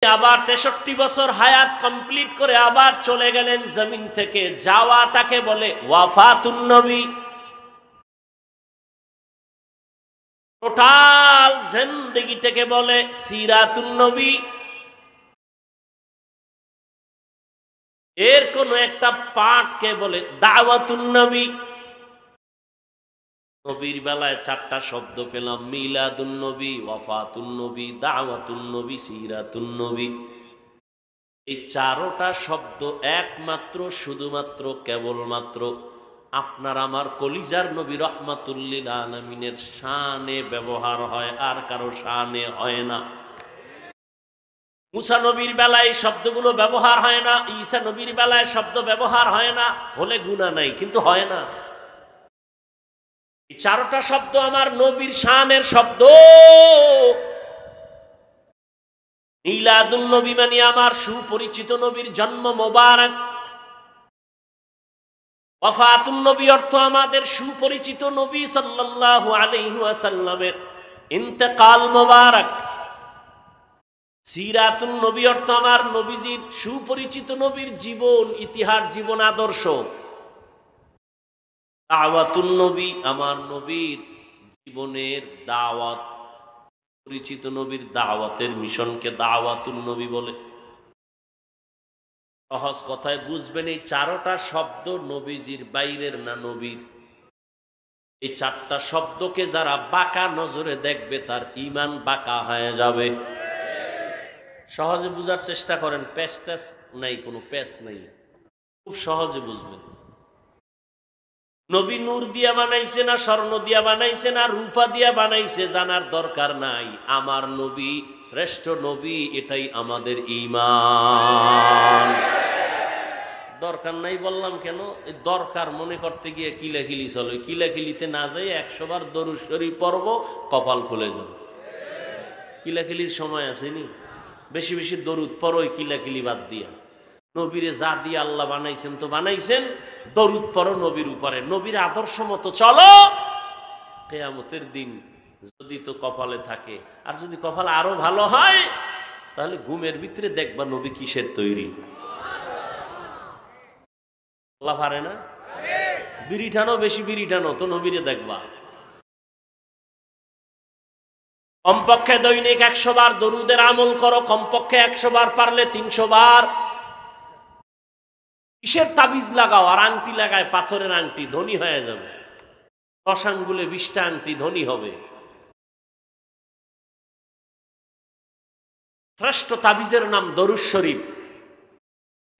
আবার 63 বছর হায়াত কমপ্লিট করে আবার চলে গেলেন জমিন থেকে। যাওয়াটাকে বলে ওয়াফাতুন নবী। টোটাল জিন্দেগিটাকে বলে সিরাতুন নবী। এর কোন একটা পার্টকে বলে দাওয়াতুন নবী। নবীর বেলায় 4টা শব্দ পেলাম, মিলাদুন নবী, ওয়াফাতুন নবী, দাওয়াতুন নবী, সিরাতুন নবী। এই 4টা শব্দ একমাত্র শুধুমাত্র কেবলমাত্র আপনার আমার কলিজার নবী রাহমাতুল লিল আলামিনের শানে ব্যবহার হয়, আর কারো শানে হয় না। মুসা নবীর বেলায় শব্দগুলো ব্যবহার হয় না, ঈসা নবীর বেলায় শব্দ ব্যবহার হয় না, হলে গুনাহ নাই, কিন্তু হয় না। এই 4টা শব্দ আমার নবীর শানের শব্দ। মিলাদুন নবী মানে আমার সুপরিচিত নবীর জন্ম মোবারক। ওয়াফাতুন নবী অর্থ আমাদের সুপরিচিত নবী সাল্লাল্লাহু আলাইহি ওয়াসাল্লামের ইন্তেকাল মোবারক। সিরাতুন নবী অর্থ আমার নবীজির সুপরিচিত নবীর জীবন ইতিহাস, জীবন আদর্শ। দাওয়াতুন নবী আমার নবীর জীবনের দাওয়াত, পরিচিত নবীর দাওয়াতের মিশনকে দাওয়াতুন নবী বলে। সহজ কথায় বুঝবেন, এই 4টা শব্দ নবীজির বাইরের না, নবীর। এই 4টা শব্দকে যারা বাঁকা নজরে দেখবে তার ঈমান বাঁকা হয়ে যাবে। সহজে বুঝার চেষ্টা করেন, প্যাচ ট্যাচ নাই, কোনো প্যাচ নাই, খুব সহজে বুঝবেন। নবী নূর দিয়া বানাইছে না স্বর্ণ দিয়া বানাইছে না রূপা দিয়া বানাইছে জানার দরকার নাই। আমার নবী শ্রেষ্ঠ নবী, এটাই আমাদের ঈমান। দরকার নাই বললাম কেন? এই দরকার মনে করতে গিয়ে কিলাকিলি চলে। কিলাকিলিতে না যাই 100 বার দরুদ শরীফ পড়ব, কপাল খুলে যাবে। কিলাকিলির সময় আসেনি? বেশি বেশি দরুদ পড়ো, কিলাকিলি বাদ দিয়া। নবীরে যা দিয়ে আল্লাহ বানাইছেন তো বানাইছেন, দরুদ পড়ো নবীর উপরে, নবীর আদর্শ মতো চলো। কিয়ামতের দিন যদি তো কপালে থাকে, আর যদি কপাল আরো ভালো হয়, তাহলে ঘুমের ভিতরে দেখবা নবী কিসের তৈরি। আল্লাহ পারে না? বিড়ি টানো, বেশি বিড়ি টানো তো নবীরে দেখবা। কমপক্ষে দৈনিক 100 বার দরুদের আমল করো, কমপক্ষে 100 বার, পারলে 300 বার। কিসের তাবিজ লাগাও আর আংটি লাগায়, পাথরের আংটি, ধনী হয়ে যাবে। 10 আঙ্গুলে 20টা আংটি, ধনী হবে। শ্রেষ্ঠ তাবিজের নাম দরুদ শরীফ।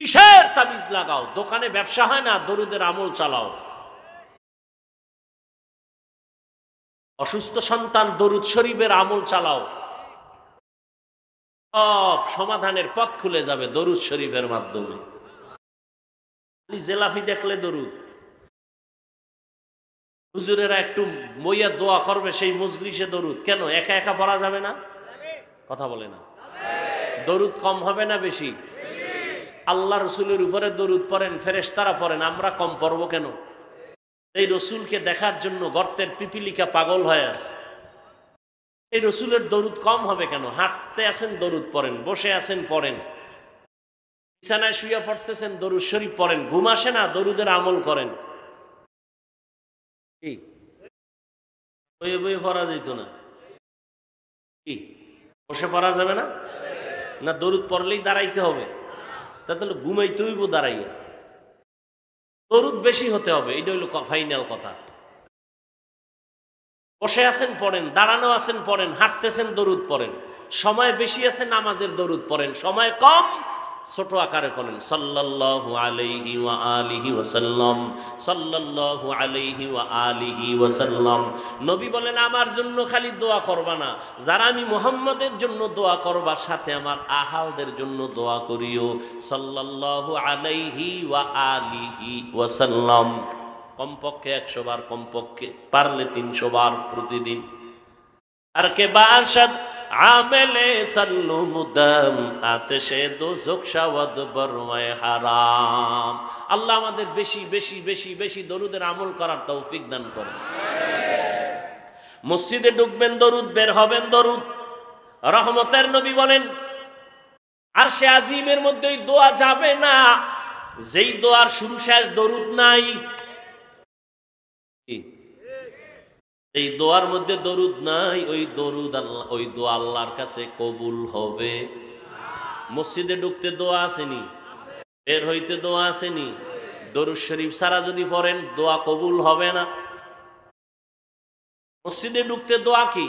কিসের তাবিজ লাগাও? দোকানে ব্যবসা হয় না, দরুদের আমল চালাও। অসুস্থ সন্তান, দরুদ শরীফের আমল চালাও, সব সমাধানের পথ খুলে যাবে দরুদ শরীফের মাধ্যমে। জেলাফি দেখলে দরুদ, হুজুরেরা একটু মইয়া দোয়া করবে, সেই মজলিসে দরুদ। কেন একা একা পড়া যাবে না? কথা বলে না। দরুদ কম হবে না বেশি? আল্লাহ রসুলের উপরে দরুদ পড়েন, ফেরেশতারা পড়েন, আমরা কম পড়বো কেন? এই রসুলকে দেখার জন্য গর্তের পিপিলিকা পাগল হয়ে আছে। এই রসুলের দরুদ কম হবে কেন? হাঁটতে আছেন দরুদ পড়েন, বসে আছেন পড়েন, বিছানায় শুয়ে পড়তেছেন দরুদ শরীফ পড়েন, ঘুম আসে না দরুদের আমল করেন। কি বইয়ে বইয়ে পড়া যেত না? কি বসে পড়া যাবে না? না দরুদ পড়লেই দাঁড়াইতে হবে? তাহলে ঘুমাইতে হইব দাঁড়াইয়া। দরুদ বেশি হতে হবে, এটা হইল ফাইনাল কথা। বসে আছেন পড়েন, দাঁড়ানো আছেন পড়েন, হাঁটতেছেন দরুদ পড়েন। সময় বেশি আছে নামাজের দরুদ পড়েন, সময় কম ছোট আকারে পড়েন। সাল্লাল্লাহু আলাইহি ওয়া আলিহি ওয়াসাল্লাম, সাল্লাল্লাহু আলাইহি ওয়া আলিহি ওয়াসাল্লাম। নবী বলেন, আমার জন্য খালি দোয়া করবা না, যারা আমি মুহাম্মদের জন্য দোয়া করবা, সাথে আমার আহালদের জন্য দোয়া করিও। সাল্লাল্লাহু আলাইহি ওয়া আলিহি ওয়াসাল্লাম। কমপক্ষে 100 বার, কমপক্ষে পারলে 300 বার প্রতিদিন। আর কে বাশদ আমেলে সাল্লু মুদাম আতেশে দোজখ শাওয়াদ বরওয়ায়ে হারাম। আল্লাহ আমাদের বেশি বেশি বেশি বেশি দরুদের আমল করার তৌফিক দান করেন। মসজিদে ঢুকবেন দরুদ, বের হবেন দরুদ। রহমতের নবী বলেন, আরশে আজিমের মধ্যে ওই দোয়া যাবে না যেই দোয়ার শুরু শেষ দরুদ নাই। এই দোয়ার মধ্যে দরুদ নাই, ওই দরুদ আল্লাহ, ওই দোয়া আল্লাহর কাছে কবুল হবে। মসজিদে ঢুকতে দোয়া আসেনি, বের হইতে দোয়া আসেনি, দরুদ শরীফ ছাড়া যদি পড়েন দোয়া কবুল হবে না। মসজিদে ঢুকতে দোয়া কি?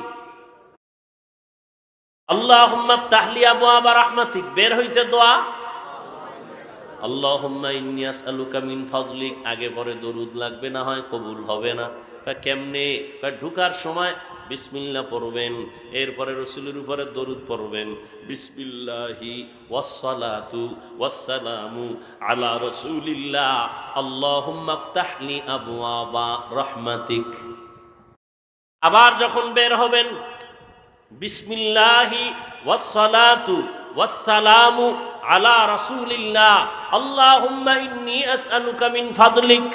আল্লাহুম্মা ইফতাহলি আবওয়াবা রাহমাতিক, বের হইতে দোয়া আল্লাহুম্মা ইন্নী আসআলুকা মিন ফাদলিক, আগে পরে দরুদ লাগবে, না হয় কবুল হবে না। কেমনে? ঢুকার সময় বিসমিল্লাহ পড়বেন, এরপরে রাসূলের উপরে দরুদ পড়বেন, বিসমিল্লাহি ওয়াসসালাতু ওয়াসসালামু আলা রাসূলিল্লাহ আল্লাহুম্মা ইফতাহলি আবওয়াবা রাহমাতিক। আবার যখন বের হবেন বিসমিল্লাহি ওয়াসসালাতু ওয়াসসালামু আলা রাসূলিল্লাহ আল্লাহুম্মা ইন্নী আসআলুকা মিন ফাদলিক।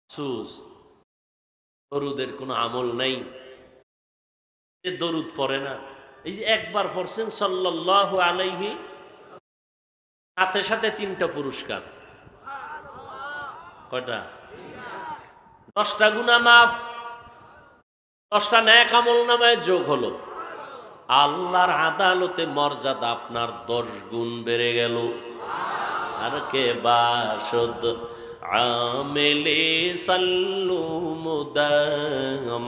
সুজ দরুদের কোনো আমল নাই, যে দরুদ পড়ে না। এই যে একবার পড়ছেন সাল্লাল্লাহু আলাইহি, সাথে সাথে 3টা পুরস্কার। কয়টা? 10টা গুনাহ মাফ, 10টা নেক আমল নামায় যোগ হলো। আল্লাহর আদালতে মর্যাদা আপনার 10 গুণ বেড়ে গেল। আর কে বাসদ আমেলে সাল্লু মুদাম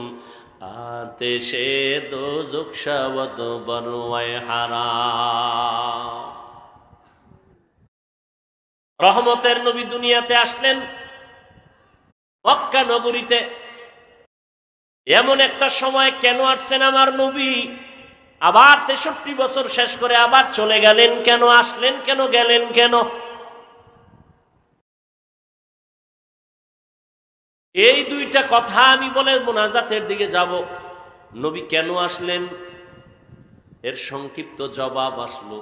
আতেশে দোজখ শাবত বরওয়ায় হারাম। রহমতের নবী দুনিয়াতে আসলেন মক্কা নগরীতে। এমন একটা সময় কেন আসছেন আমার নবী? আবার 63 বছর শেষ করে আবার চলে গেলেন কেন? আসলেন কেন, গেলেন কেন? এই 2টা কথা আমি বলে মোনাজাতের দিকে যাব। নবী কেন আসলেন এর সংক্ষিপ্ত জবাব আসলো।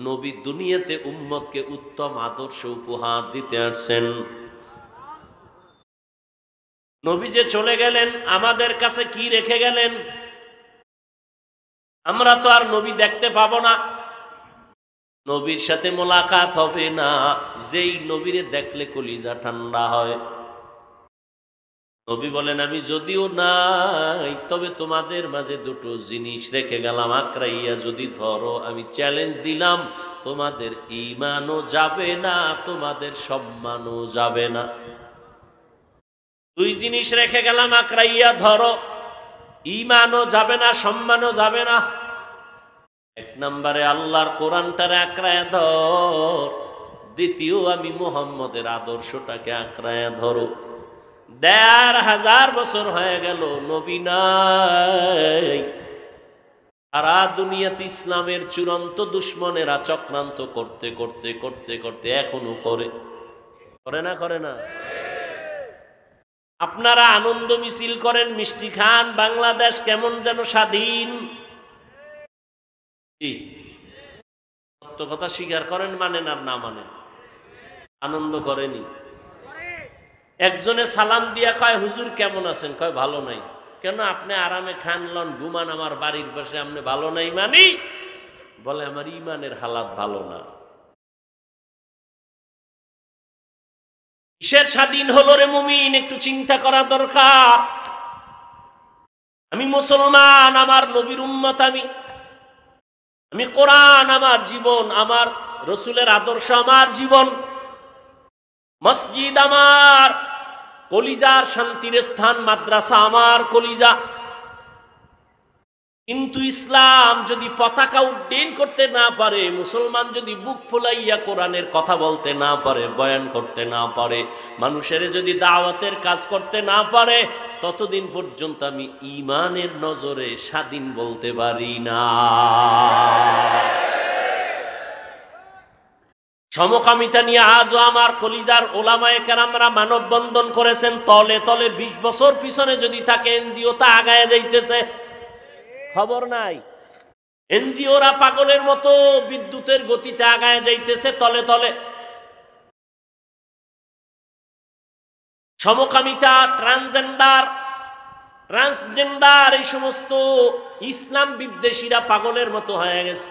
নবী দুনিয়াতে উম্মতকে উত্তম আদর্শ উপহার দিতে আসছেন। নবী যে চলে গেলেন আমাদের কাছে কি রেখে গেলেন? আমরা তো আর নবী দেখতে পাবো না, নবীর সাথে মোলাকাত হবে না। যেই নবীরে দেখলে কলিজা ঠান্ডা হয়। নবী বলেন আমি যদিও নাই, তবে তোমাদের মাঝে 2টো জিনিস রেখে গেলাম, আঁকড়াইয়া যদি ধরো, আমি চ্যালেঞ্জ দিলাম, তোমাদের ঈমানও যাবে না, তোমাদের সম্মানও যাবে না। 2 জিনিস রেখে গেলাম, আঁকড়াইয়া ধরো, ঈমানও যাবে না, সম্মানও যাবে না। 1 নম্বরে আল্লাহর কোরআনটারে আঁকড়ায়া ধর, দ্বিতীয় আমি মুহাম্মদের আদর্শটাকে আঁকড়ায়া ধরো। 1500 বছর হয়ে গেল নবী নাই। সারা দুনিয়াতে ইসলামের চূড়ান্ত দুশ্মনেরা চক্রান্ত করতে করতে করতে করতে এখনো করে না? করে না? আপনারা আনন্দ মিছিল করেন, মিষ্টি খান, বাংলাদেশ কেমন যেন স্বাধীন। সত্য কথা স্বীকার করেন, মানেন আর না মানেন, আনন্দ করেনি। একজনে সালাম দিয়া কয় হুজুর কেমন আছেন? কয় ভালো নাই। কেন? আপনি আরামে খান লন, ঘুমান আমার বাড়ির পাশে, আপনি ভালো নাই মানি? বলে আমার ইমানের হালাত ভালো না। কিসের স্বাধীন হলো রে মুমিন? একটু চিন্তা করা দরকার। আমি মুসলমান, আমার নবীর উম্মত, আমি কোরআন আমার জীবন, আমার রসুলের আদর্শ আমার জীবন, মসজিদ আমার কলিজার শান্তির স্থান, মাদ্রাসা আমার কলিজা। কিন্তু ইসলাম যদি পতাকা উড্ডীন করতে না পারে, মুসলমান যদি বুক ফুলাইয়া কোরআনের কথা বলতে না পারে, বয়ান করতে না পারে, মানুষের যদি দাওয়াতের কাজ করতে না পারে, ততদিন পর্যন্ত আমি ঈমানের নজরে স্বাধীন বলতে পারি না। সমকামিতা নিয়ে আজও আমার কলিজার ওলামায়ে কেরামরা মানববন্ধন করেছেন। তলে তলে 20 বছর পিছনে যদি থাকে এনজিও তা আগায় যাইতেছে, খবর নাই। এনজিওরা পাগলের মতো বিদ্যুতের গতিতে আগায় যাইতেছে তলে তলে। সমকামিতা, ট্রান্সজেন্ডার, ট্রান্সজেন্ডার, এই সমস্ত ইসলাম বিদ্বেষীরা পাগলের মতো হয়ে গেছে।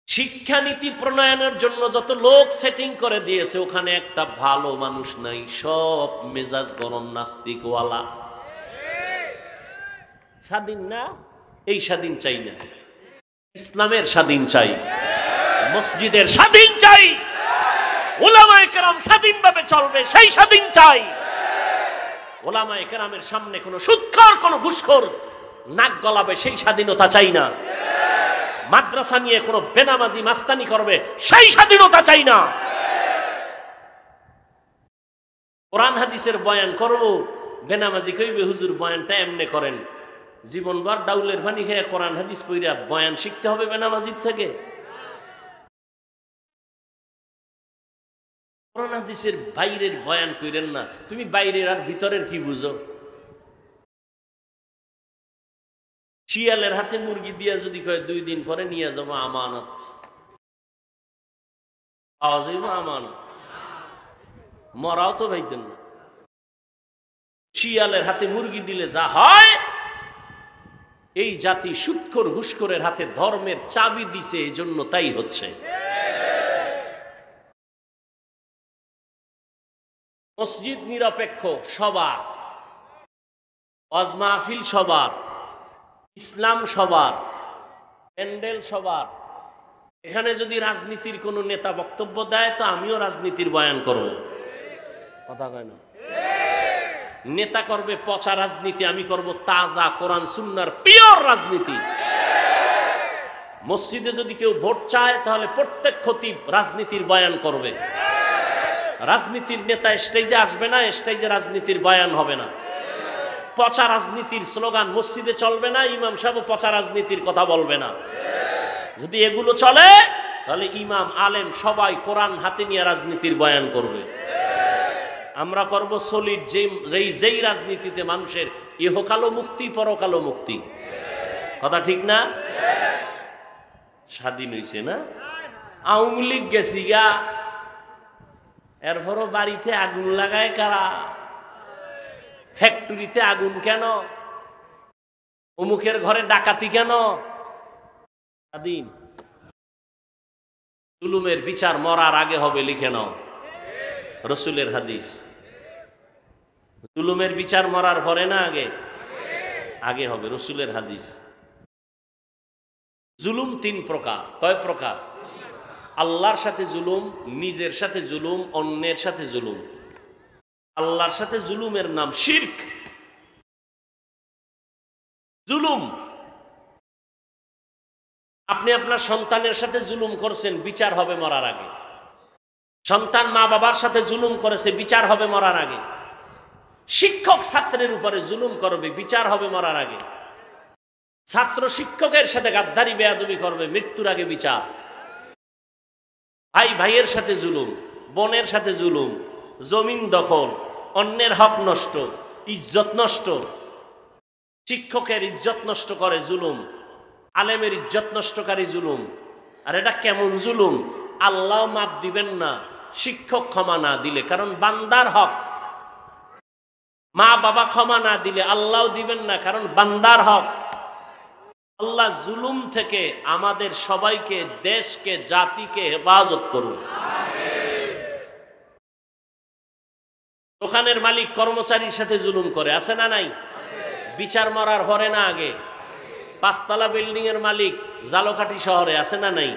শিক্ষানীতি প্রণয়নের জন্য যত লোক সেটিং করে দিয়েছে, ওখানে একটা ভালো মানুষ নাই, সব মেজাজ গরম নাস্তিকওয়ালা। স্বাধীন না, এই স্বাধীন চাই না, ইসলামের স্বাধীন চাই, মসজিদের স্বাধীন চাই, ওলামায়ে কেরাম স্বাধীনভাবে চলবে সেই স্বাধীন চাই। ওলামায়ে কেরামের সামনে কোনো সুদখোর কোনো ঘুষখোর নাক গলাবে সেই স্বাধীনতা চাই না। মাদ্রাসা নিয়ে কোনো বেনামাজি মাস্তানি করবে সেই স্বাধীনতা চাই না। কোরআন হাদিসের বয়ান করব, বেনামাজি কইবে হুজুর বয়ানটা এমনে করেন। জীবনভর ডাউলের পানি খেয়ে কোরআন হাদিস পড়িয়া বয়ান শিখতে হবে বেনামাজির থেকে? কোরআন হাদিসের বাইরের বয়ান কইরেন না। তুমি বাইরের আর ভিতরের কি বুঝো? শিয়ালের হাতে মুরগি দিয়া যদি কয় 2 দিন পরে নিয়ে যাবো আমানত, পাওয়া যাইব আমানত? মরাও তো ভাইতেন না। শিয়ালের হাতে মুরগি দিলে যা হয়, এই জাতি সুদখোর ঘুষখোরের হাতে ধর্মের চাবি দিছে, এই জন্য তাই হচ্ছে। মসজিদ নিরপেক্ষ সবার, ওয়াজ মাহফিল সবার, ইসলাম সবার, প্যান্ডেল সবার। এখানে যদি রাজনীতির কোনো নেতা বক্তব্য দেয় তো আমিও রাজনীতির বয়ান করব। কথা কয় না? নেতা করবে পচা রাজনীতি, আমি করব তাজা কোরআন সুন্নাহর পিওর রাজনীতি। মসজিদে যদি কেউ ভোট চায় তাহলে প্রত্যেক খতিব রাজনীতির বয়ান করবে। রাজনীতির নেতা স্টেজে আসবে না, স্টেজে রাজনীতির বয়ান হবে না। পচা রাজনীতির স্লোগান মসজিদে চলবে না, ইমাম সাহেব পচা রাজনীতির কথা বলবে না। যদি এগুলো চলে তাহলে ইমাম আলেম সবাই কোরআন হাতে নিয়ে রাজনীতির বয়ান করবে। আমরা করব সলিড, যেই রাজনীতিতে মানুষের ইহকালও মুক্তি পরকালও মুক্তি। কথা ঠিক না? স্বাধীন হইছে না? আওয়ামী লীগ গেছি গা, এরপরও বাড়িতে আগুন লাগায় কারা? ফ্যাক্টরিতে আগুন কেন? অমুকের ঘরে ডাকাতি কেন? স্বাধীন। জুলুমের বিচার মরার আগে হবে, লিখে নাও, রসুলের হাদিস। জুলুমের বিচার মরার পরে না আগে? আগে হবে, রসুলের হাদিস। জুলুম 3 প্রকার। কয় প্রকার? আল্লাহর সাথে জুলুম, নিজের সাথে জুলুম, অন্যের সাথে জুলুম। আল্লাহর সাথে জুলুমের নাম শিরক। জুলুম, আপনি আপনার সন্তানের সাথে জুলুম করছেন, বিচার হবে মরার আগে। সন্তান মা বাবার সাথে জুলুম করেছে, বিচার হবে মরার আগে। শিক্ষক ছাত্রের উপরে জুলুম করবে, বিচার হবে মরার আগে। ছাত্র শিক্ষকের সাথে গাদ্দারি বেয়াদবি করবে, মৃত্যুর আগে বিচার। ভাই ভাইয়ের সাথে জুলুম, বোনের সাথে জুলুম, জমিন দখল, অন্যের হক নষ্ট, ইজ্জত নষ্ট। শিক্ষকের ইজ্জত নষ্ট করে জুলুম, আলেমের ইজ্জত নষ্টকারী জুলুম। আর এটা কেমন জুলুম? আল্লাহ মাপ দিবেন না শিক্ষক ক্ষমা না দিলে, কারণ বান্দার হক। মা বাবা ক্ষমা না দিলে আল্লাহ দিবেন না, কারণ বান্দার হক। আল্লাহ জুলুম থেকে আমাদের সবাইকে, দেশকে, জাতিকে হেফাজত করুন। দোকানের মালিক কর্মচারীর সাথে জুলুম করে, আছে না নাই? বিচার মরার পরে না আগে? 5 তলা বিল্ডিং এর মালিক জালকাঠি শহরে, আছে না নাই?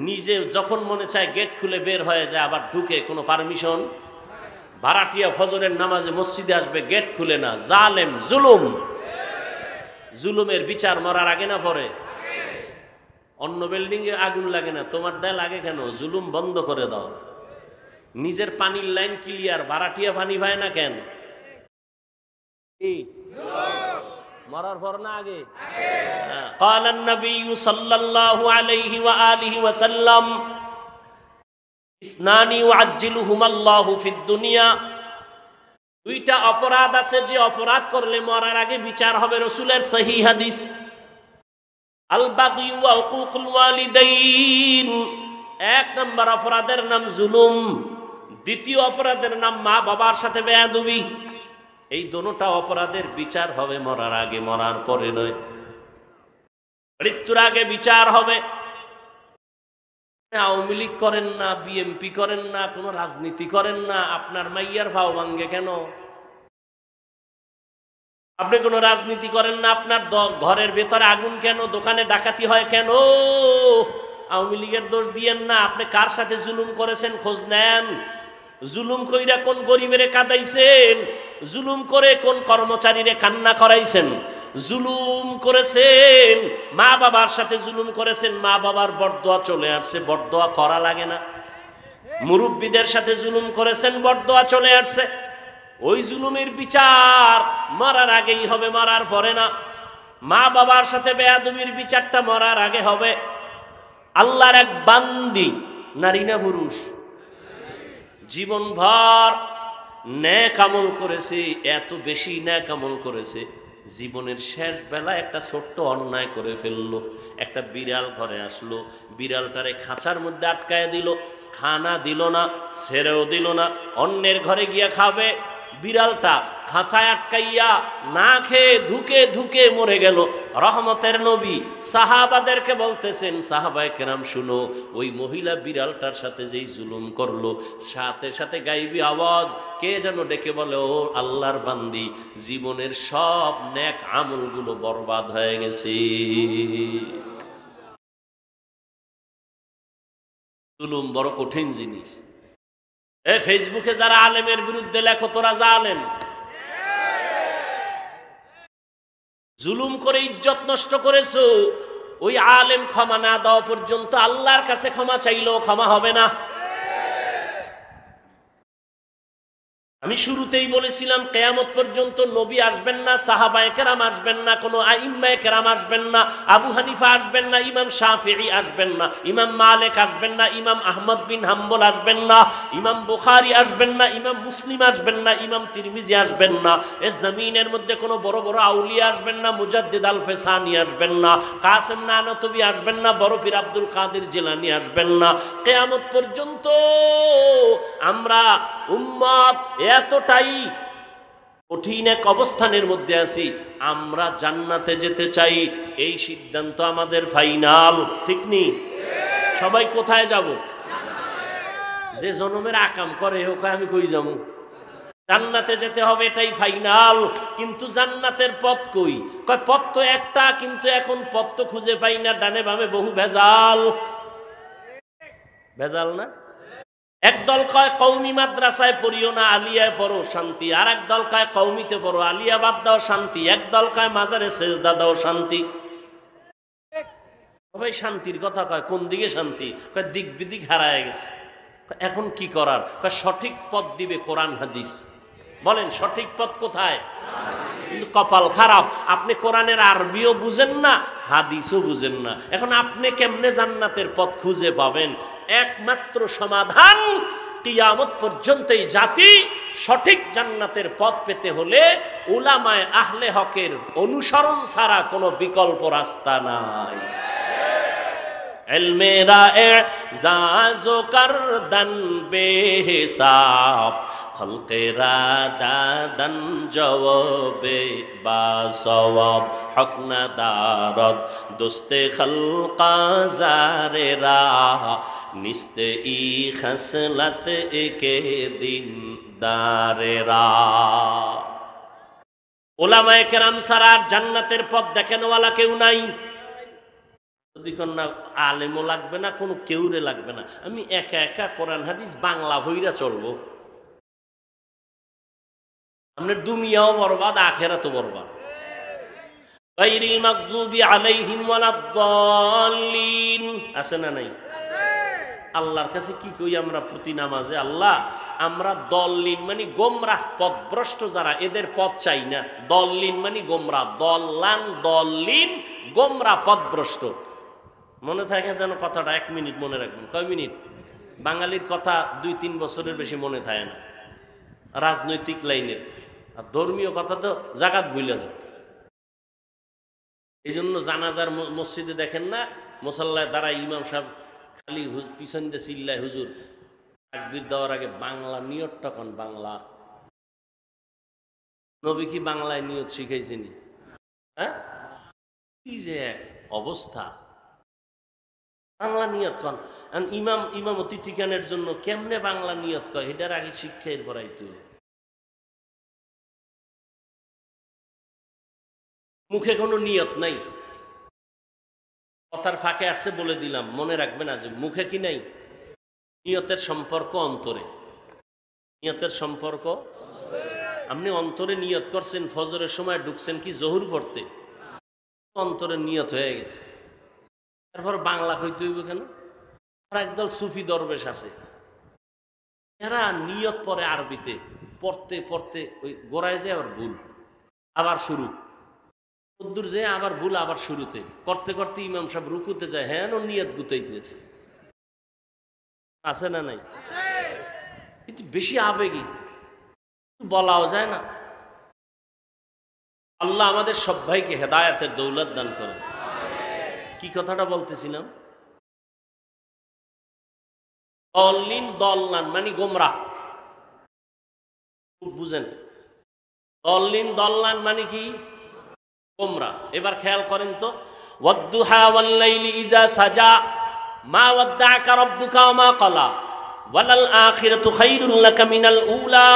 নিজে যখন মনে চায় গেট খুলে বের হয়ে যায়, আবার ঢুকে, কোনো পারমিশন। ভাড়াটিয়া ফজরের নামাজে মসজিদে আসবে, গেট খুলে না। জালেম, জুলুম। জুলুমের বিচার মরার আগে না পরে? অন্য বিল্ডিং এ আগুন লাগে না, তোমারটা লাগে কেন? জুলুম বন্ধ করে দাও। নিজের পানির লাইন ক্লিয়ার, ভাড়াটিয়া পানি পায় না কেন? মরার পর না আগে? قال النبي صلى الله عليه وآله وسلم اثنان يعجلهما الله في الدنيا। 2টা অপরাধ আছে, যে অপরাধ করলে মরার আগে বিচার হবে, রসুলের সহিহ হাদিস। আল বাগি ওয়া হুকুকুল ওয়ালিদাইন, 1 নম্বর অপরাধের নাম জুলুম। 2য় অপরাধের নাম মা বাবার সাথে বেয়াদবি। এই দোনোটা অপরাধের বিচার হবে মরার আগে, মরার পরে নয়। মৃত্যুর আগে বিচার হবে। আওয়ামী লীগ করেন না, বিএমপি করেন না, কোনো রাজনীতি করেন না, আপনার মাইয়ার ভাও ভাঙ্গে কেন? আপনি কোনো রাজনীতি করেন না, আপনার ঘরের ভেতরে আগুন কেন? দোকানে ডাকাতি হয় কেন? আওয়ামী লীগের দোষ দিয়েন না। আপনি কার সাথে জুলুম করেছেন খোঁজ নেন। জুলুম কইরা কোন গরিবেরে কাঁদাইছেন? জুলুম করে কোন কর্মচারীরে কান্না করাইছেন? জুলুম করেছেন মা বাবার সাথে, জুলুম করেছেন মা বাবার বরদোয়া চলে আসছে, বরদোয়া করা লাগে না। মুরব্বীদের সাথে জুলুম করেছেন, বরদোয়া চলে আসছে। ওই জুলুমের বিচার মরার আগেই হবে, মরার পরে না। মা বাবার সাথে বেয়াদবির বিচারটা মরার আগে হবে। আল্লাহর এক বান্দি, নারী না পুরুষ, জীবনভর নেক আমল করেছে, এত বেশি নেক আমল করেছে, জীবনের শেষ বেলায় একটা ছোট্ট অন্যায় করে ফেললো। একটা বিড়াল ঘরে আসলো, বিড়ালটারে খাঁচার মধ্যে আটকায় দিল, খানা দিল না, ছেড়েও দিল না। অন্যের ঘরে গিয়া খাবে, বিড়ালটা খাঁচায় আটকাইয়া না খেয়ে ধুকে ধুকে মরে গেল। রহমতের নবী সাহাবাদেরকে বলতেছেন, সাহাবায়ে কেরাম শুনো, ওই মহিলা বিড়ালটার সাথে যেই জুলুম করলো, সাথে সাথে গাইবি আওয়াজ কে যেন ডেকে বলে, ও আল্লাহর বান্দি, জীবনের সব নেক আমলগুলো বরবাদ হয়ে গেছে। জুলুম বড় কঠিন জিনিস। ফেসবুকে যারা আলেমের বিরুদ্ধে লেখো, তোরা জালেম। জুলুম করে ইজ্জত নষ্ট করেছো, ওই আলেম ক্ষমা না দেওয়া পর্যন্ত আল্লাহর কাছে ক্ষমা চাইলেও ক্ষমা হবে না। আমি শুরুতেই বলেছিলাম, কিয়ামত পর্যন্ত নবী আসবেন না, সাহাবায়ে কেরাম আসবেন না, কোনো আইম্মায়ে কেরাম আসবেন না, আবু হানিফা আসবেন না, ইমাম শাফিঈ আসবেন না, ইমাম মালিক আসবেন না, ইমাম আহমদ বিন হাম্বল আসবেন না, ইমাম বুখারী আসবেন না, ইমাম মুসলিম আসবেন না, ইমাম তিরমিজি আসবেন না, এ জমিনের মধ্যে কোনো বড় বড় আউলিয়া আসবেন না, মুজাদ্দিদ আল ফেসানি আসবেন না, কাসেম নানতবী আসবেন না, বড় পীর আব্দুল কাদের জিলানী আসবেন না। কিয়ামত পর্যন্ত আমরা উম্মত এতটাই কঠিন এক অবস্থানের মধ্যে আছি, আমরা জান্নাতে যেতে চাই, এই সিদ্ধান্ত আমাদের ফাইনাল, ঠিক নি? সবাই কোথায় যাব? যে জনমের আকাম করে হোক, আমি কই যাবো? জান্নাতে যেতে হবে, এটাই ফাইনাল। কিন্তু জান্নাতের পথ কই? কয় পথ তো একটা, কিন্তু এখন পথ তো খুঁজে পাই না, ডানে বামে বহু ভেজাল। ভেজাল না? একদল কয় কওমি মাদ্রাসায় পড়িও না, আলিয়ায় পড়ো শান্তি। আর একদল কয় কওমিতে পড়ো, আলিয়া বাদ দাও শান্তি। একদল কয় মাজারে সেজদা দাও শান্তি। সবাই শান্তির কথা কয়, কোন দিকে শান্তি? কয় দিক বিদিক হারায় গেছে। এখন কি করার? কয় সঠিক পথ দিবে কোরআন হাদিস। বলেন সঠিক পথ কোথায়? কিন্তু কপাল খারাপ, আপনি কোরআনের আরবিও বুঝেন না, হাদিসও বুঝেন না। এখন আপনি কেমনে জান্নাতের পথ খুঁজে পাবেন? একমাত্র সমাধান, কিয়ামত পর্যন্ত এই জাতি সঠিক জান্নাতের পথ পেতে হলে উলামায়ে আহলে হকের অনুসরণ ছাড়া কোনো বিকল্প রাস্তা নাই। ইলমে রা'জাজো করদন বেহিসাব, খলকে রাদাদন জওয়াবে বাসওয়াব, হক না দারদ দোস্তে খলকা জারে রাহ, নিস্তে ই খসলত একে দিন দারে রাহ। উলামায়ে কেরাম ছাড়া জান্নাতের পথ দেখানোওয়ালা কেউ নাই। না আলেমও লাগবে না, কোনো কেউরে লাগবে না, আমি একা একা কোরআন হাদিস বাংলা ভইরা চলবো। আপনার দুনিয়াও বরবাদ, আখিরাতও বরবাদ। গায়রিল মাগদুবি আলাইহিম ওয়ালাদ-দাল্লিন আছে না নাই? আল্লাহর কাছে কি কই আমরা প্রতি নামাজে? আল্লাহ, আমরা দল্লিন মানে গোমরাহ পথভ্রষ্ট যারা, এদের পথ চাই না। দল্লিন মানে গোমরাহ, দল্লান দল্লিন, গোমরাহ পথভ্রষ্ট। মনে থাকে যেন কথাটা, 1 মিনিট মনে রাখবেন। কয় মিনিট? বাঙালির কথা 2-3 বছরের বেশি মনে থাকে না, রাজনৈতিক লাইনের। আর ধর্মীয় কথা তো জাকাত ভুলে যায়। এই জন্য জানাজার মসজিদে দেখেন না, মুসাল্লায় দাঁড়ায় ইমাম সাহেব খালি পিছন দিয়ে চিল্লায়, হুজুর তাকবীর দেওয়ার আগে বাংলা নিয়তটা কোন? বাংলা নবী কি বাংলায় নিয়ত শিখাইছেনি? হ্যাঁ, কি যে অবস্থা। বাংলা নিয়ত কন, ইমামতি ঠিকানের জন্য কেমনে বাংলা নিয়ত কয় এটার আগে শিক্ষা এর পড়াইতে হবে। মুখে কোনো নিয়ত নাই, কথার ফাঁকে আসছে বলে দিলাম, মনে রাখবেন আজ মুখে কি নাই, নিয়তের সম্পর্ক অন্তরে। নিয়তের সম্পর্ক, আপনি অন্তরে নিয়ত করছেন, ফজরের সময় ঢুকছেন কি জহুর পড়তে, অন্তরে নিয়ত হয়ে গেছে। তারপর বাংলা কইতে হইব কেন? আর একদল সুফি দরবেশ আছে, এরা নিয়ত পরে আরবিতে, পড়তে পড়তে ওই গোড়ায় যায় আবার ভুল, আবার শুরু, কদ্দুর যায় আবার ভুল, আবার শুরুতে, করতে করতে ইমাম সাহেব রুকুতে যায়, হ্যাঁ ও নিয়ত গুতাইতেছে। আছে না নাই? কিন্তু বেশি আবেগী, বলাও যায় না। আল্লাহ আমাদের সব ভাইকে হেদায়েতের দৌলত দান করেন। কি কথাটা বলতেছিলাম? দল্লান মানে গোমরা, বুঝেন? দল্লান মানে কি? গোমরা। এবার খেয়াল করেন তো, ওয়াদ্দুহা ওয়াল লাইলি ইযা সাজা মা ওয়াদ্দাআকা রাব্বুকা ওয়া মা ক্বালা ওয়ালাল আখিরাতু খায়রুল লাকা মিনাল উলা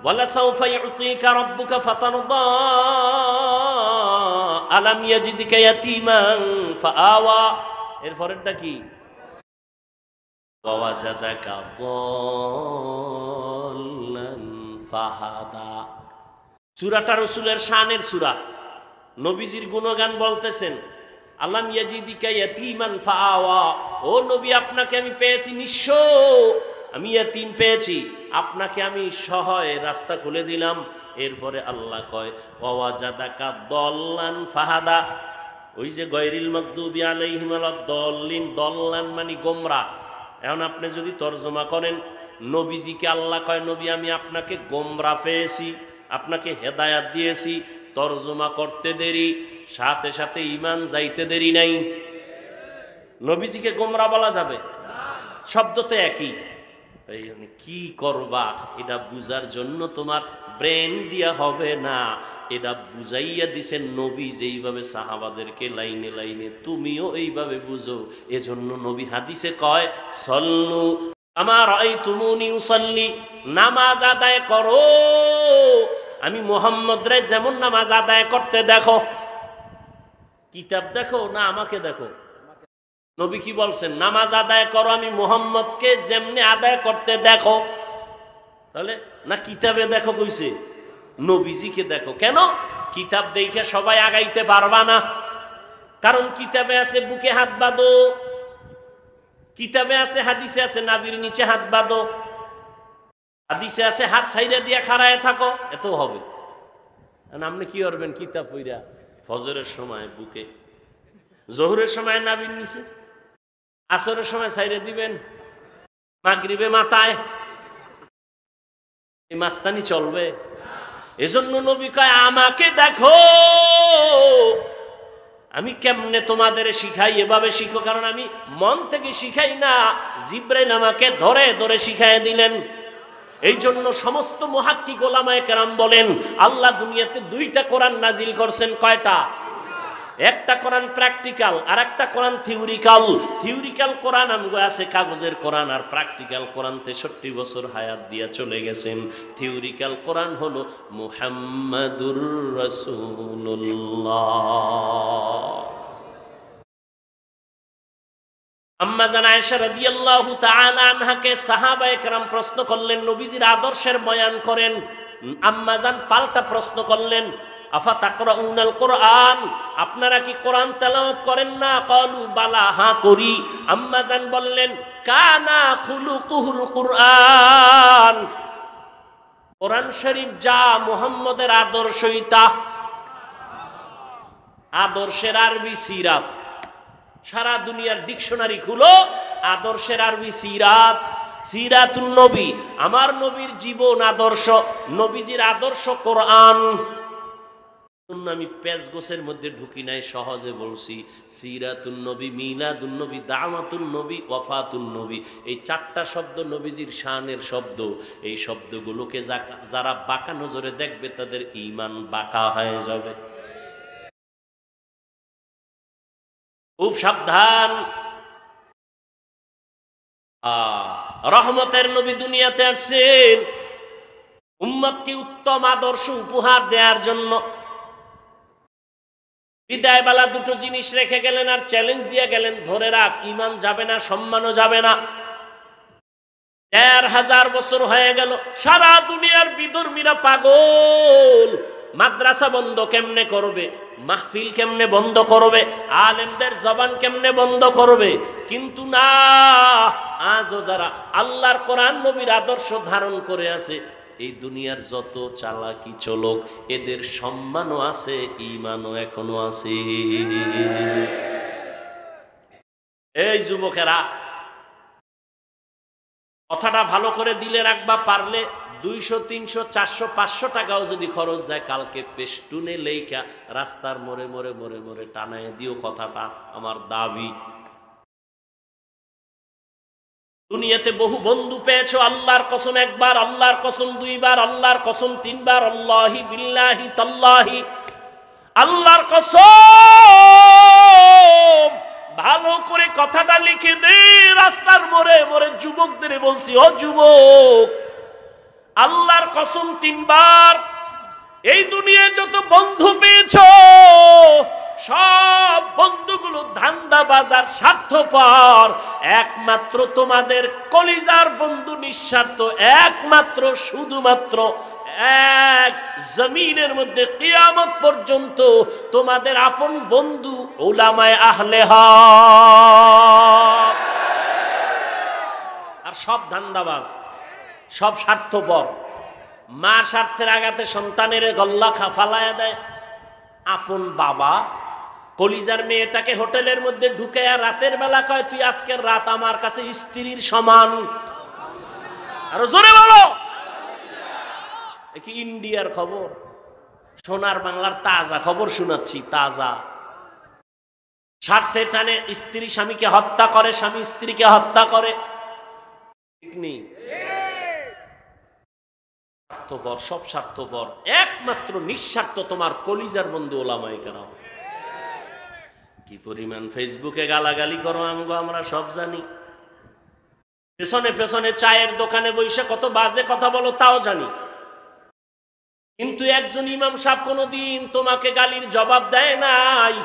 ওয়ালাসাউফা ইউতিকা রাব্বুকা ফাতারদা আলাম ইয়াজিদকা ইয়াতীমান ফাআওয়া। এর পরেরটা কি? ওয়াজাদাকা দাল্লান ফাহাদা। সূরাটা রাসূলের শানের সূরা, নবীজির গুণগান বলতেছেন। আলাম ইয়াজিদিকা ইয়াতীমান ফাআওয়া, ও নবী আপনাকে আমি পেয়েছি নিঃস্ব, আমি ইয়াতীম পেয়েছি, আপনাকে আমি সহায় রাস্তা খুলে দিলাম। এরপরে আল্লাহ কয় ওয়াজাদাকা দাল্লান ফাহাদা, ওই যে গায়রিল মাগদুবি আলাইহিম ওয়ালাদ-দাল্লিন, দল্লান মানে গোমরা। এখন আপনি যদি তরজমা করেন, নবীজিকে আল্লাহ কয় নবী আমি আপনাকে গোমরা পেয়েছি, আপনাকে হেদায়াত দিয়েছি। তরজমা করতে দেরি, সাথে সাথে ঈমান যাইতে দেরি নাই। নবীজিকে গোমরা বলা যাবে? শব্দ তো একই। কি করবা এটা বুঝার জন্য তোমার ব্রেন দিয়া হবে না, এটা বুঝাইয়া দিছেন নবী যেইভাবে সাহাবাদেরকে লাইনে লাইনে, তুমিও এইভাবে বুঝো। এজন্য নবী হাদিসে কয় সল্লু আমার রাআইতুমুনি উসাল্লি, নামাজ আদায় করো আমি মুহাম্মদ রে যেমন নামাজ আদায় করতে দেখো। কিতাব দেখো না আমাকে দেখো? নবী কি বলছেন? নামাজ আদায় করো আমি মুহাম্মদকে যেমনি আদায় করতে দেখো। তাহলে না কিতাবে দেখো কইছে, নবীজিকে দেখো। কেন? কিতাব দেখে সবাই আগাইতে পারবা না, কারণ কিতাবে আছে বুকে হাত বাঁধো, কিতাবে আছে, হাদিসে আছে নাভির নিচে হাত বাঁধো, হাদিসে আছে হাত ছাইরা দিয়া খাড়ায় থাকো, এত হবে। আপনি কি করবেন? কিতাব পইরা ফজরের সময় বুকে, জোহরের সময় নাভির নিচে, আসরের সময় ছাইরে দিবেন, মাগরিবে মাথায়, এই মাস্তানি চলবে? এজন্য নবী কয় আমাকে দেখো আমি কেমনে তোমাদের শিখাই, এভাবে শিখো। কারণ আমি মন থেকে শিখাই না, জিবরাইল আমাকে ধরে ধরে শিখাই দিলেন। এই জন্য সমস্ত মুহাক্কিক ওলামায়ে কেরাম বলেন আল্লাহ দুনিয়াতে দুইটা কোরআন নাজিল করছেন। কয়টা? একটা কোরআন প্র্যাকটিক্যাল আর একটা কোরআন থিওরিক্যাল। থিওরিক্যাল কোরআন আমগো আছে কাগজের কোরআন, আর প্র্যাকটিক্যাল কোরআন 63 বছর হায়াত দিয়া চলে গেছেন। থিওরিক্যাল কোরআন হলো মুহাম্মাদুর রাসূলুল্লাহ। আম্মা জান আয়েশা রাদিয়াল্লাহু তাআলা আনহাকে সাহাবায়ে কেরাম প্রশ্ন করলেন, নবীজির আদর্শের বয়ান করেন। আম্মা জান পাল্টা প্রশ্ন করলেন, আফা তাকরাউনাল কোরআন, আপনারা কি কোরআন তেলাওয়াত করেন না? ক্বালু বালা, হ্যাঁ করি। আম্মা জান বললেন কানা খুলুকুহুল কোরআন, কোরআন শরীফ যা মুহাম্মদের আদর্শই তা। আদর্শের আরবি সিরাত, সারা দুনিয়ার ডিকশনারি খুলো, আদর্শের আরবি সিরাত, সিরাতুন নবী, আমার নবীর জীবন আদর্শ, নবীজির আদর্শ কোরআন। আমি পেজ গোছের মধ্যে ঢুকি নাই, সহজে বলছি। সিরাতুন নবী, মিলাদুন নবী, দাওয়াতুন নবী, ওয়াফাতুন নবী, এই চারটা শব্দ নবীজির শানের শব্দ। এই শব্দগুলোকে যারা বাঁকা নজরে দেখবে তাদের ঈমান বাঁকা হয়ে যাবে। খুব সাবধান। রহমতের নবী দুনিয়াতে আসছেন উম্মতকে উত্তম আদর্শ উপহার দেওয়ার জন্য। বিদায় বেলা দুটো জিনিস রেখে গেলেন আর চ্যালেঞ্জ দিয়ে গেলেন, ধরে রাখ, ঈমান যাবে না, সম্মানও যাবে না। ১,৫০০ বছর হয়ে গেল, সারা দুনিয়ার বিধর্মীরা পাগল। মাদ্রাসা বন্ধ কেমনে করবে, মাহফিল কেমনে বন্ধ করবে, আলেমদের জবান কেমনে বন্ধ করবে। কিন্তু না, আজও যারা আল্লাহর কোরআন নবীর আদর্শ ধারণ করে আছে, এই দুনিয়ার যত চালাকি চলুক, এদের সম্মানও আছে, ঈমানও এখনো আছে। এই যুবকেরা, কথাটা ভালো করে দিলে রাখবা, পারলে 200, 300, 400, 500 টাকাও যদি খরচ যায়, কালকে পেস্টুনে লেখা রাস্তার মোড়ে মোড়ে মোড়ে মোড়ে টানায় দিও, কথাটা আমার দাবি। দুনিয়াতে বহু বন্ধু পেয়েছো, আল্লাহর কসম একবার, আল্লাহর কসম দুইবার, আল্লাহর কসম তিনবার, আল্লাহি বিল্লাহি তাল্লাহি, আল্লাহর কসম। ভালো করে কথাটা লিখে দে, রাস্তার মোড়ে মোড়ে যুবকদের বলছি, ও যুবক, আল্লাহর কসম 3 বার, এই দুনিয়ায় যত বন্ধু পেয়েছো, সব বন্ধুগুলো ধান্দাবাজার, স্বার্থপর। একমাত্র তোমাদের কলিজার বন্ধু নিঃস্বার্থ, একমাত্র শুধুমাত্র এক জমিনের মধ্যে কিয়ামত পর্যন্ত তোমাদের আপন বন্ধু উলামায়ে আহলে হক। আর সব ধান্দাবাজ, সব স্বার্থপর। মা স্বার্থের আঘাতে সন্তানের গল্লা ফালায়া দেয়। আপন বাবা কলিজার মেয়েটাকে হোটেলের মধ্যে ঢুকাইয়া রাতের বেলা কয়, তুই আজকের রাত আমার কাছে স্ত্রীর সমান। আরো জোরে বলো। কি ইন্ডিয়ার খবর, সোনার বাংলার তাজা খবর শোনাচ্ছি, তাজা। স্বার্থে টানে স্ত্রী স্বামীকে হত্যা করে, স্বামী স্ত্রীকে হত্যা করে, ঠিক নেই? স্বার্থপর, সব স্বার্থপর। একমাত্র নিঃস্বার্থ তোমার কলিজার বন্ধু ওলামায়ে কেরাম। কি পরিমাণ ফেসবুকে গালাগালি করো আমরা সব জানি। পেছনে পেছনে চায়ের দোকানে বসে কত বাজে কথা বলো তাও জানি। কিন্তু একজন ইমাম সাহেব কোনোদিন তোমাকে গালির জবাব দেয় নাই,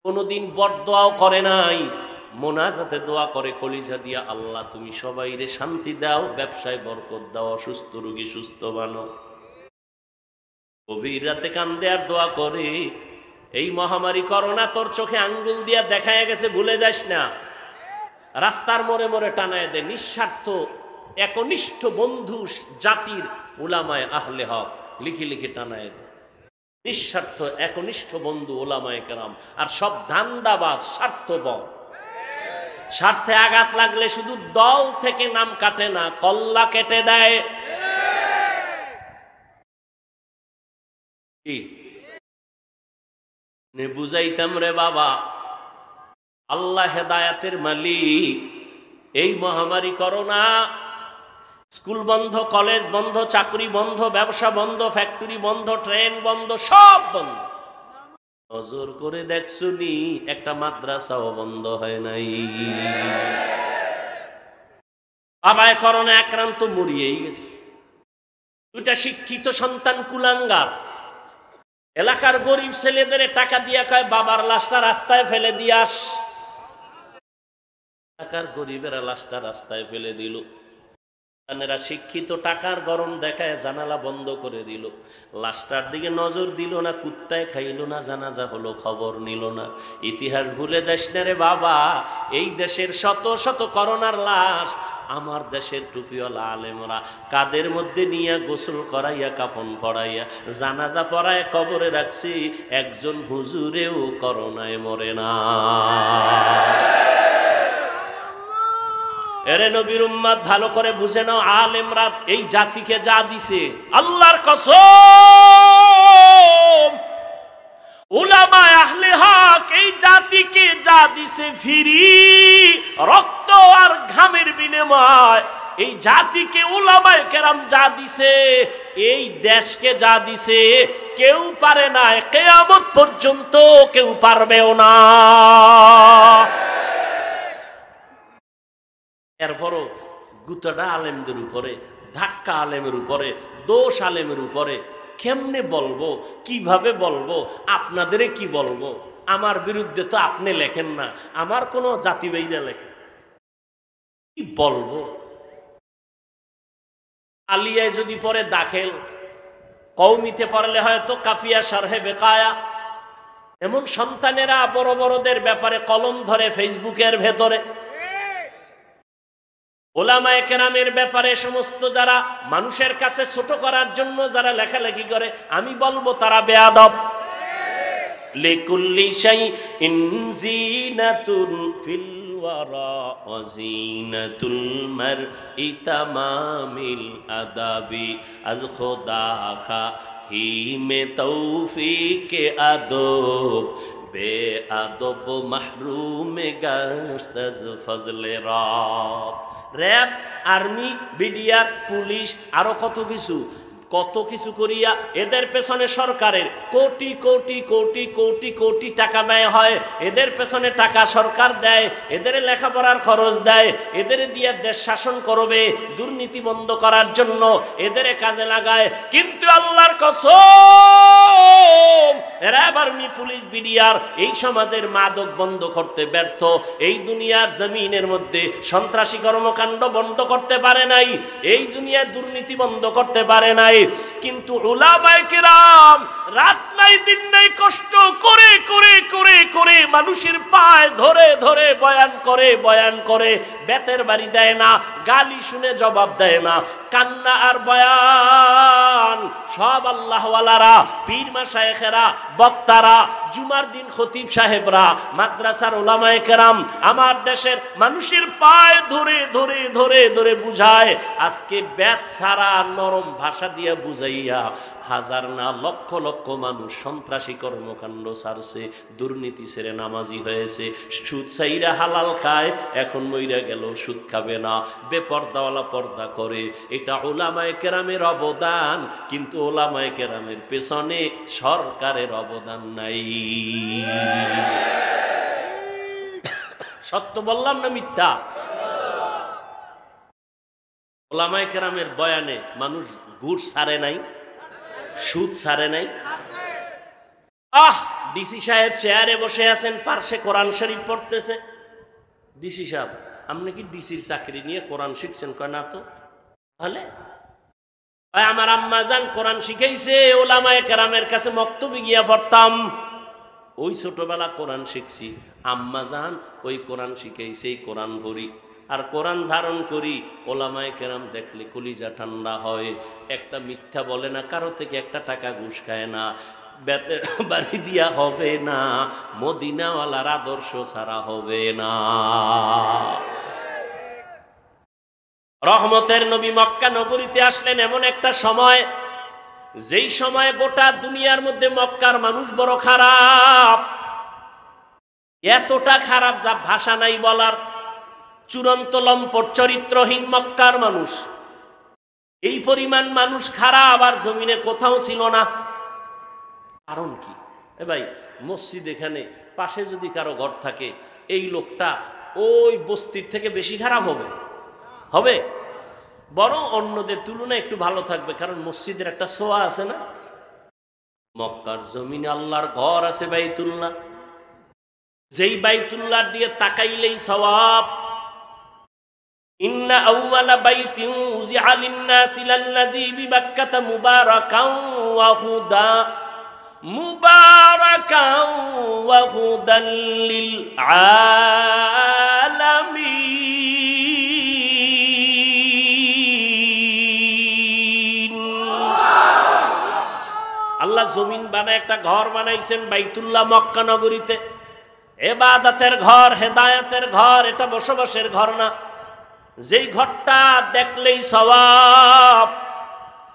কোনোদিন বরদোয়াও করে নাই। মোনাজাতে দোয়া করে কলিজা দিয়া, আল্লাহ তুমি সবাইরে শান্তি দাও, ব্যবসায় বরকত দাও, অসুস্থ রোগী সুস্থ বানো। গভীর রাতে কান্দে আর দোয়া করে, এই মহামারী করোনা তোর চোখে আঙ্গুল দিয়া দেখায় গেছে, ভুলে যাস না। রাস্তার মোড়ে মোড়ে টানায় দে। নিঃস্বার্থ একনিষ্ঠ বন্ধু জাতির উলামায়ে আহলে হক, লিখে লিখে টানায় দে। নিঃস্বার্থ একনিষ্ঠ বন্ধু ওলামায়ে কেরাম। আর সব ধান্দাবাজ, স্বার্থপর। স্বার্থে আঘাত লাগলে শুধু দল থেকে নাম কাটে না, কল্লা কেটে দেয়। কি নে বুঝাইতাম রে বাবা, আল্লাহ হেদায়াতের মালিক। এই মহামারী করোনা, স্কুল বন্ধ, কলেজ বন্ধ, চাকরি বন্ধ, ব্যবসা বন্ধ, ফ্যাক্টরি বন্ধ, ট্রেন বন্ধ, সব বন্ধ। নজর করে দেখছুনি একটা মাদ্রাসাও বন্ধ হয় নাই। বাবায় করোনা আক্রান্ত, মরিয়েই গেছে। 2টা শিক্ষিত সন্তান কুলাঙ্গার এলাকার গরিব ছেলেদের টাকা দিয়া কয়, বাবার লাশটা রাস্তায় ফেলে দিয়ে আস। এলাকার গরিবেরা লাশটা রাস্তায় ফেলে দিল। শিক্ষিত টাকার গরম দেখায় জানালা বন্ধ করে দিল। লাশটার দিকে নজর দিল না, কুত্তায় খাইল না, জানাজা হলো, খবর নিল না। ইতিহাস ভুলে যাস না রে বাবা। এই দেশের শত শত করোনার লাশ আমার দেশের টুপিওয়ালা আলেমরা কাদের মধ্যে নিয়ে গোসল করাইয়া, কাফন পড়াইয়া, জানাজা পড়ায় কবরে রাখছি। একজন হুজুরেও করোনায় মরে না। এরে নবীর উম্মত, ভালো করে বুঝে নাও, আলেমরা এই জাতিকে যা দিছে, আল্লাহর কসম উলামায়ে আহলে হক এই জাতিকে যা দিছে ফিরি, রক্ত আর ঘামের বিনিময়, এই জাতিকে উলামায়ে কেরাম যা দিছে, এই দেশকে যা দিছে, কেউ পারে না, কিয়ামত পর্যন্ত কেউ পারবেও না। এরপরও গুতাটা আলেমদের উপরে, ধাক্কা আলেমের উপরে, দোষ আলেমের উপরে। কেমনে বলবো, কিভাবে বলবো, আপনাদেরে কি বলবো? আমার বিরুদ্ধে তো আপনি লেখেন না, আমার কোনো জাতিবাহীরা লেখে, কি বলবো? আলিয়ায় যদি পরে দাখিল, কওমিতে পড়লে হয়তো কাফিয়া শারহে বেকায়া। এমন সন্তানেরা বড় বড়দের ব্যাপারে কলম ধরে ফেসবুকের ভেতরে। ওলামায়ে কেরামের ব্যাপারে সমস্ত যারা মানুষের কাছে ছোট করার জন্য যারা লেখালেখি করে, আমি বলবো তারা বেয়াদব। লিকুল্লি শাইইন জিনাতুন ফিল ওয়ারা ওয়া জিনাতুল মারই তামামিল আদাবি আজ খোদা খা হি মে তৌফিকে আদব বে আদব মাহরুম গাশত আজ ফজলে রব। র‍্যাব, আর্মি, বিডিআর, পুলিশ, আরো কত কিছু করিয়া এদের পেছনে সরকারের কোটি কোটি কোটি কোটি কোটি টাকা ব্যয় হয়। এদের পেছনে টাকা সরকার দেয়, এদের লেখাপড়ার খরচ দেয়, এদের দিয়ে দেশ শাসন করবে, দুর্নীতি বন্ধ করার জন্য এদের কাজে লাগায়। কিন্তু আল্লাহর কসম, র‍্যাব, আর্মি, পুলিশ, বিডিআর এই সমাজের মাদক বন্ধ করতে ব্যর্থ। এই দুনিয়ার জমিনের মধ্যে সন্ত্রাসী কর্মকাণ্ড বন্ধ করতে পারে নাই, এই দুনিয়ার দুর্নীতি বন্ধ করতে পারে নাই। কিন্তু উলামায়ে কেরাম রাত নাই দিন নাই কষ্ট করে করে করে করে মানুষের পায়ে ধরে ধরে বয়ান করে বেতের বাড়ি দেয় না, গালি শুনে জবাব দেয় না, কান্না আর বয়ান সব আল্লাহওয়ালারা, পীর মাশায়েখেরা, বক্তারা, জুমার দিন খতিব সাহেবরা, মাদ্রাসার উলামায়ে কেরাম আমার দেশের মানুষের পায়ে ধরে ধরে ধরে ধরে বুঝায়। আজকে বেত ছাড়া নরম ভাষা দিয়ে বুঝাইয়া হাজার না লক্ষ লক্ষ মানুষ সন্ত্রাসী কর্মকাণ্ড ছাড়ছে, দুর্নীতি ছেড়ে নামাজি হয়েছে, সুদ চাইরা হালাল খায়, এখন মইরা গেল সুদ খাবে না, বেপর্দাওয়ালা পর্দা করে। এটা উলামায়ে কেরামের অবদান, কিন্তু উলামায়ে কেরামের পেছনে সরকারের অবদান নাই। সত্য বললাম না মিথ্যা? উলামায়ে কেরামের বয়ানে মানুষ ঘুষ ছাড়ে নাই, সুদ ছাড়ে নাই। ডিসি সাহেব চেয়ারে বসে আছেন, পার্শ্বে কোরআন শরীফ পড়তেছে। ডিসি সাহেব, আপনি কি ডিসির চাকরি নিয়ে কোরআন শিখছেন? কয় না তো। তাহলে আমার আম্মা জান কোরআন শিখাইছে, উলামায়ে কেরামের কাছে মক্তবে গিয়া পড়তাম, ওই ছোটবেলা কোরআন শিখছি। আম্মা জান ওই কোরআন শিখাইছে, কোরআন পড়ি আর কোরআন ধারণ করি। ওলামায়ে কেরাম দেখলে কলিজা ঠান্ডা হয়। একটা মিথ্যা বলে না, কারো থেকে একটা টাকা ঘুষ খায় না, বেতের বাড়ি দিয়া হবে না, মদিনাওয়ালার আদর্শ ছাড়া হবে না। রহমতের নবী মক্কা নগরীতে আসলেন এমন একটা সময়, যেই সময় গোটা দুনিয়ার মধ্যে মক্কার মানুষ বড় খারাপ, এতটা খারাপ যা ভাষা নাই বলার। চূড়ান্ত লম্পট চরিত্রহীন মক্কার মানুষ, এই পরিমাণ মানুষ খারাপ আর জমিনে কোথাও ছিল না। কারণ কি? ভাই, মসজিদ এখানে পাশে যদি কারো ঘর থাকে, এই লোকটা ওই বস্তির থেকে বেশি খারাপ হবে, বরং অন্যদের তুলনায় একটু ভালো থাকবে, কারণ মসজিদের একটা ছোঁয়া আছে না। মক্কার জমিনে আল্লাহর ঘর আছে বাইতুল্লাহ, যেই বাইতুল্লাহর দিয়ে তাকাইলেই সওয়াব। ইন্না আউওয়ালা বাইতিন উযিআ লিন-নাসি লাল্লাযী বিবাক্কাতা মুবারাকান ওয়া হুদান লিল আলামিন। আল্লাহ জমিন বানায় একটা ঘর বানাইছেন বাইতুল্লাহ মক্কা নগরীতে, ইবাদতের ঘর, হেদায়েতের ঘর, এটা বসবাসের ঘর না। যেই ঘরটা দেখলেই সওয়াব,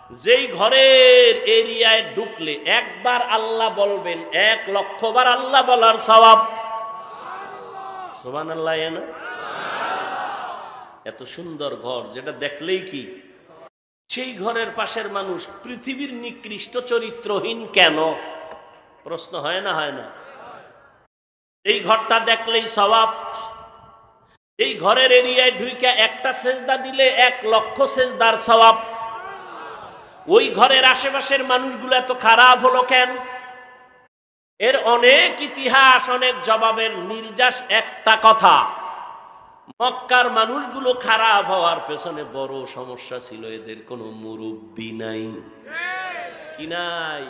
যেই ঘরের এরিয়ায় ঢুকলে একবার আল্লাহ বলবেন 1,00,000 বার আল্লাহ বলার সওয়াব। সুবহানাল্লাহ। না এত সুন্দর ঘর যেটা দেখলেই কি সেই ঘরের পাশের মানুষ পৃথিবীর নিকৃষ্ট চরিত্রহীন কেন? প্রশ্ন হয় না? হয় না? এই ঘরটা দেখলেই সওয়াব। এই ঘরের এরিয়ায় ঢুইকা একটা সেজদা দিলে 1,00,000 সেজদার সওয়াব। ওই ঘরের আশেপাশের মানুষগুলো এত খারাপ হলো কেন? এর অনেক ইতিহাস, অনেক জবাবের নির্যাস একটা কথা, মক্কার মানুষগুলো খারাপ হওয়ার পেছনে বড় সমস্যা ছিল এদের কোনো মুরব্বি নাই। কি নাই?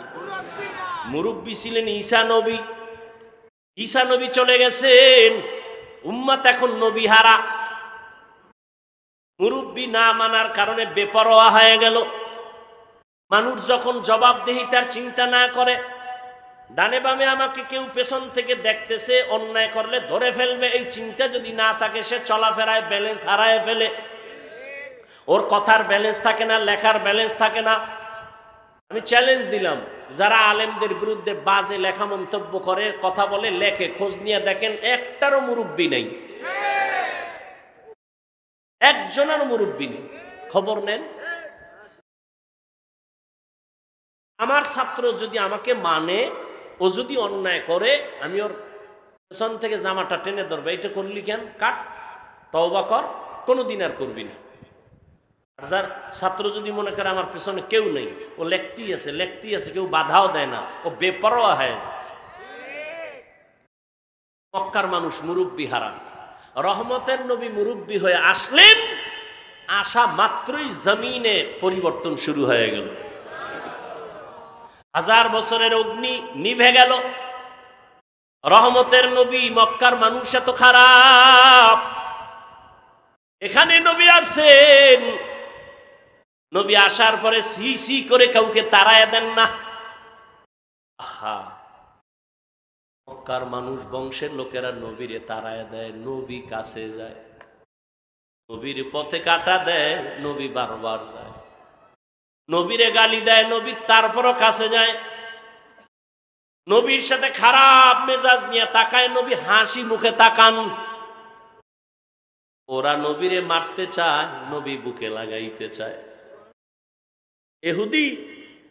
মুরব্বি ছিলেন ঈসা নবী। ঈসা নবী চলে গেছেন, উম্মত এখন নবী হারা। মুরব্বি না মানার কারণে বেপরোয়া হয়ে গেল। মানুষ যখন জবাবদিহিতার চিন্তা না করে, ডানে বামে আমাকে কেউ পেছন থেকে দেখতেছে, অন্যায় করলে ধরে ফেলবে, এই চিন্তা যদি না থাকে সে চলাফেরায় ব্যালেন্স হারায় ফেলে। ওর কথার ব্যালেন্স থাকে না, লেখার ব্যালেন্স থাকে না। আমি চ্যালেঞ্জ দিলাম, যারা আলেমদের বিরুদ্ধে বাজে লেখা মন্তব্য করে, কথা বলে, লেখে, খোঁজ নিয়ে দেখেন একটারও মুরব্বি নেই, একজনেরও মুরব্বি নেই। খবর নেন। আমার ছাত্র যদি আমাকে মানে, ও যদি অন্যায় করে, আমি ওর পেছন থেকে জামাটা টেনে ধরবে, এটা করলি কেন, কাট, তওবা কর, কোনোদিন আর করবি না। আর যার ছাত্র যদি মনে করে আমার পেছনে কেউ নেই, ও লেখতেই আছে, কেউ বাধাও দেয় না, ও বেপরোয়া হয়ে যাচ্ছে। মক্কার মানুষ মুরব্বি হারা। রহমতের নবী মুরব্বি হয়ে আসলেন, আসা মাত্রই জমিনে পরিবর্তন শুরু হয়ে গেল। 1000 বছরের অগ্নি নিভে গেল। রহমতের নবী, মক্কার মানুষ এত খারাপ। এখানে নবী আসছেন, নবী আসার পরে সি সি করে কাউকে তাড়ায় দেন না। আহা, মক্কার মানুষ, বংশের লোকেরা নবীরে তাড়ায় দেয়, নবী কাছে যায়। নবীর পথে কাটা দেয়, নবী বারবার যায়। নবীরে গালি দেয়, নবী তারপরও কাছে যায়। নবীর সাথে খারাপ মেজাজ নিয়ে তাকায়, নবী হাসি মুখে তাকান। ওরা নবীরে মারতে চায়, নবী বুকে লাগাইতে চায়। ইহুদি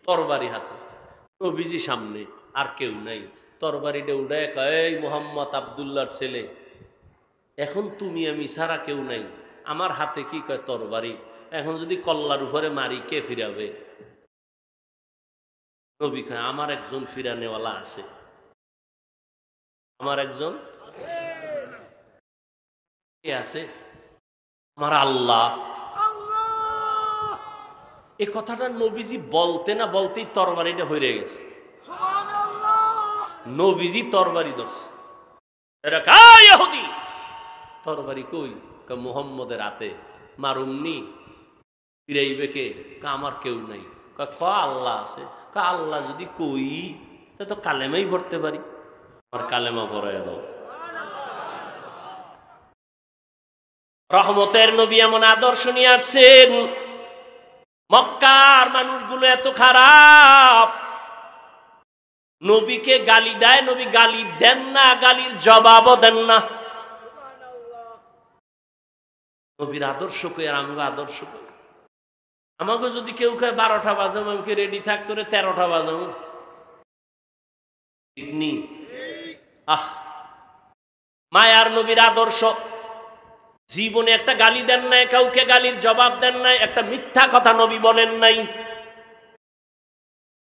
তরবারি হাতে, নবীজি সামনে, আর কেউ নাই। তরবারিটা উঠায় কয়, এই মুহাম্মদ আব্দুল্লাহর ছেলে, এখন তুমি আমি ছাড়া কেউ নাই, আমার হাতে কি? কয় তরবারি। এখন যদি কল্লার উপরে মারি, কে ফিরাবে? নবী কয়, আমার একজন ফিরানেওয়ালা আছে, আমার একজন কে আছে? আমার আল্লাহ। এই কথাটা নবীজি বলতে না বলতেই তরবারিটা হয়ে গেছে। নবীজি তরবারি ধরছে। তরবারি কই? মুহাম্মদের হাতে, মারুমনি, ফিরাইবে কে? আমার কেউ নাই। ক আল্লাহ আছে। আল্লাহ যদি কই, তো কালেমাই পড়তে পারি, আমার কালেমা পড়ায় দাও। রহমতের নবী এমন আদর্শ নিয়ে আসছেন। মক্কার মানুষগুলো এত খারাপ, নবীকে গালি দেয়, নবী গালি দেন না, গালির জবাবও দেন না। নবীর আদর্শ কই আর আমগো আদর্শ কই? আমাকে যদি কেউ কয় 12টা বাজাম, আমাকে রেডি থাকতো রে 13টা বাজাম। মায়ার নবীর আদর্শ, জীবনে একটা গালি দেন নাই কাউকে, গালির জবাব দেন নাই, একটা মিথ্যা কথা নবী বলেন নাই।